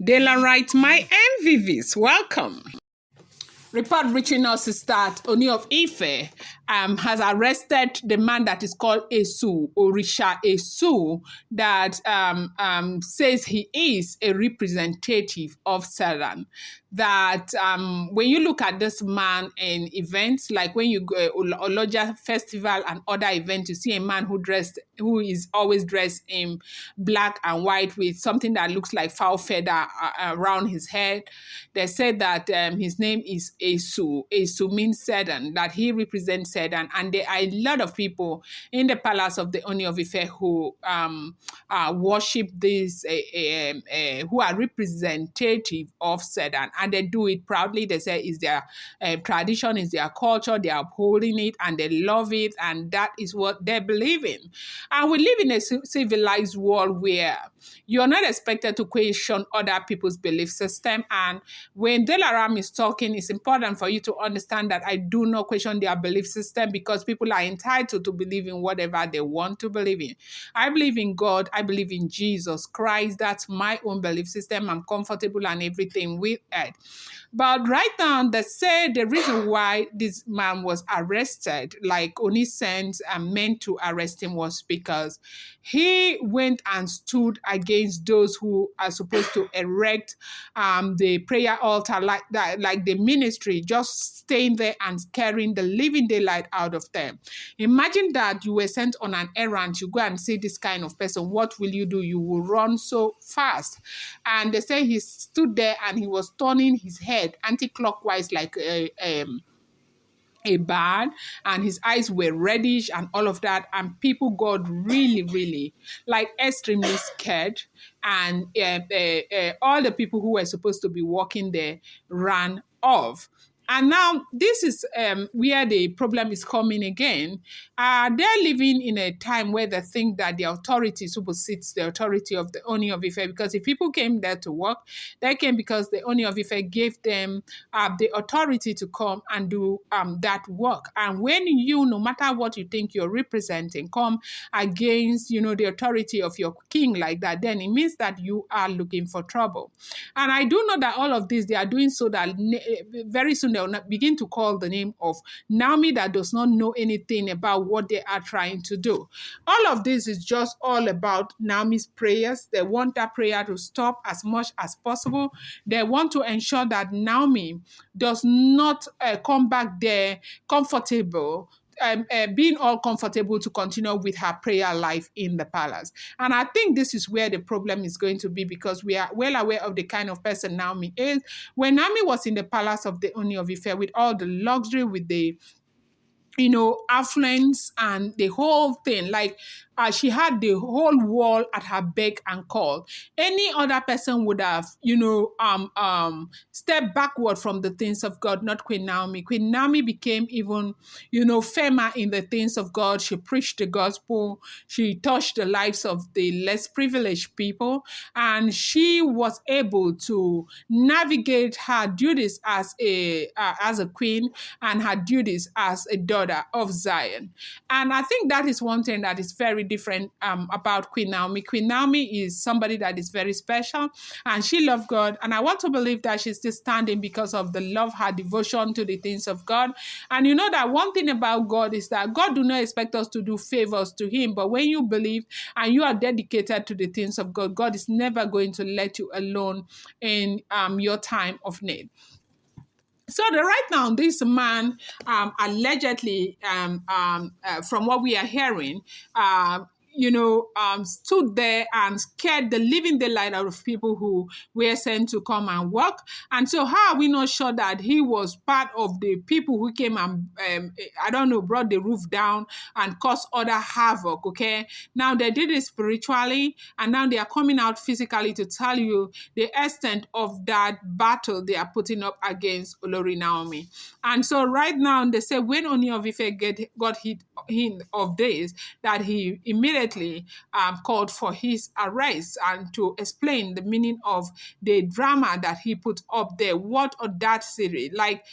Daylight, my MVVs, welcome. Report reaching us is that Ooni of Ife has arrested the man that is called Esu, Orisa Esu, that says he is a representative of Satan. That when you look at this man in events, like when you go Oloja festival and other events, you see a man who is always dressed in black and white with something that looks like foul feather around his head. They said that his name is Esu. Esu means Satan, that he represents Satan. And there are a lot of people in the palace of the Ooni of Ife who worship this, who are representative of Satan. And they do it proudly. They say it's their tradition, it's their culture, they are upholding it, and they love it. And that is what they believe in. And we live in a civilized world where you're not expected to question other people's belief system. And when Delaram is talking, it's important for you to understand that I do not question their belief system, because people are entitled to believe in whatever they want to believe in. I believe in God. I believe in Jesus Christ. That's my own belief system. I'm comfortable and everything with it. But right now, they say the reason why this man was arrested, like Oni sent and meant to arrest him, was because he went and stood against those who are supposed to erect the prayer altar, like that, like the ministry, just staying there and scaring the living daylight out of them. Imagine that you were sent on an errand, you go and see this kind of person. What will you do? You will run so fast. And they say he stood there and he was turning his head anti-clockwise like a bird, and his eyes were reddish and all of that, and people got really like extremely scared, and all the people who were supposed to be walking there ran off. And now this is where the problem is coming again. They're living in a time where they think that the authority supersedes the authority of the Ooni of Ife, because if people came there to work, they came because the Ooni of Ife gave them the authority to come and do that work. And when you, no matter what you think you're representing, come against, the authority of your king like that, then it means that you are looking for trouble. And I do know that all of this, they are doing so that very soon they will not begin to call the name of Naomi that does not know anything about what they are trying to do. All of this is just all about Naomi's prayers. They want that prayer to stop as much as possible. They want to ensure that Naomi does not come back there comfortable, being all comfortable to continue with her prayer life in the palace. And I think this is where the problem is going to be, because we are well aware of the kind of person Naomi is. When Naomi was in the palace of the Ooni of Ife with all the luxury, with the affluence and the whole thing, like she had the whole world at her beck and call. Any other person would have, stepped backward from the things of God, not Queen Naomi. Queen Naomi became even, firmer in the things of God. She preached the gospel. She touched the lives of the less privileged people, and she was able to navigate her duties as a queen and her duties as a daughter of Zion. And I think that is one thing that is very different about Queen Naomi. Queen Naomi is somebody that is very special, and she loved God. And I want to believe that she's still standing because of the love, her devotion to the things of God. And you know that one thing about God is that God do not expect us to do favors to him. But when you believe and you are dedicated to the things of God, God is never going to let you alone in your time of need. So right now, this man allegedly, from what we are hearing, stood there and scared the living daylight out of people who were sent to come and work. And so how are we not sure that he was part of the people who came and, brought the roof down and caused other havoc, okay? Now they did it spiritually, and now they are coming out physically to tell you the extent of that battle they are putting up against Olori Naomi. And so right now, they say when Ooni of Ife got hit of this, that he immediately immediately called for his arrest and to explain the meaning of the drama that he put up there. What audacity! Like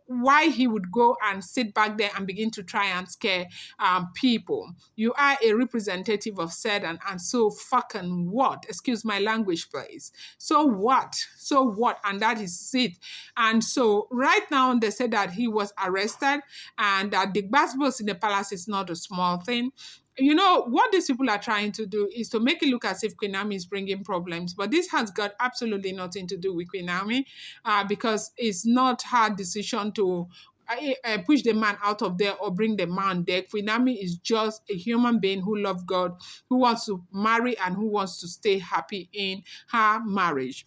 why he would go and sit back there and begin to try and scare people. You are a representative of Satan, and so fucking what? Excuse my language, please. So what? So what? And that is it. And so right now they said that he was arrested and that the basketballs in the palace is not a small thing. You know, what these people are trying to do is to make it look as if Queen Naomi is bringing problems. But this has got absolutely nothing to do with Queen Naomi because it's not her decision to push the man out of there or bring the man there. Queen Naomi is just a human being who loves God, who wants to marry and who wants to stay happy in her marriage.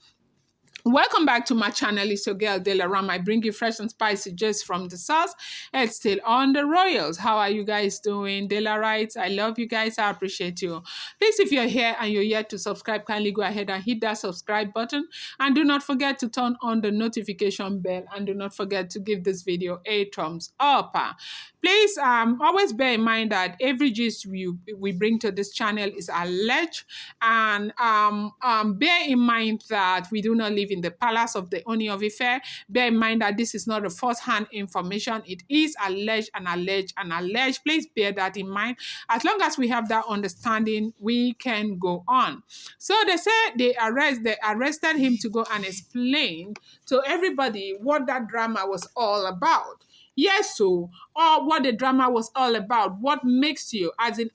Welcome back to my channel. It's your girl Delaram. I bring you fresh and spicy just from the source. It's still on the Royals. How are you guys doing? Delarites, I love you guys. I appreciate you. Please, if you're here and you're yet to subscribe, kindly go ahead and hit that subscribe button. And do not forget to turn on the notification bell. And do not forget to give this video a thumbs up. Please always bear in mind that every gist we bring to this channel is alleged. And bear in mind that we do not live in the palace of the Ooni of Ife. Bear in mind that this is not a first-hand information. It is alleged and alleged and alleged. Please bear that in mind. As long as we have that understanding, we can go on. So they say they arrested him to go and explain to everybody what that drama was all about. Yes, so or what the drama was all about. What makes you, as in,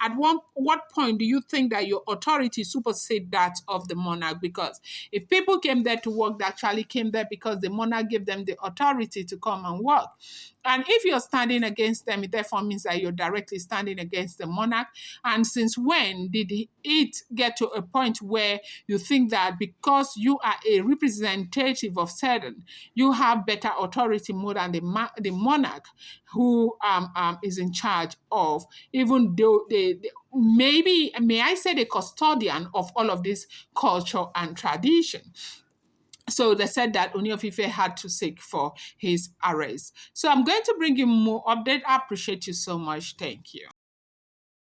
what point do you think that your authority supersede that of the monarch? Because if people came there to work, they actually came there because the monarch gave them the authority to come and work. And if you're standing against them, it therefore means that you're directly standing against the monarch. And since when did it get to a point where you think that because you are a representative of Satan, you have better authority more than the monarch who is in charge of, even though maybe, may I say, the custodian of all of this culture and tradition? So they said that Ooni of Ife had to seek for his arrest. So I'm going to bring you more update. I appreciate you so much. Thank you.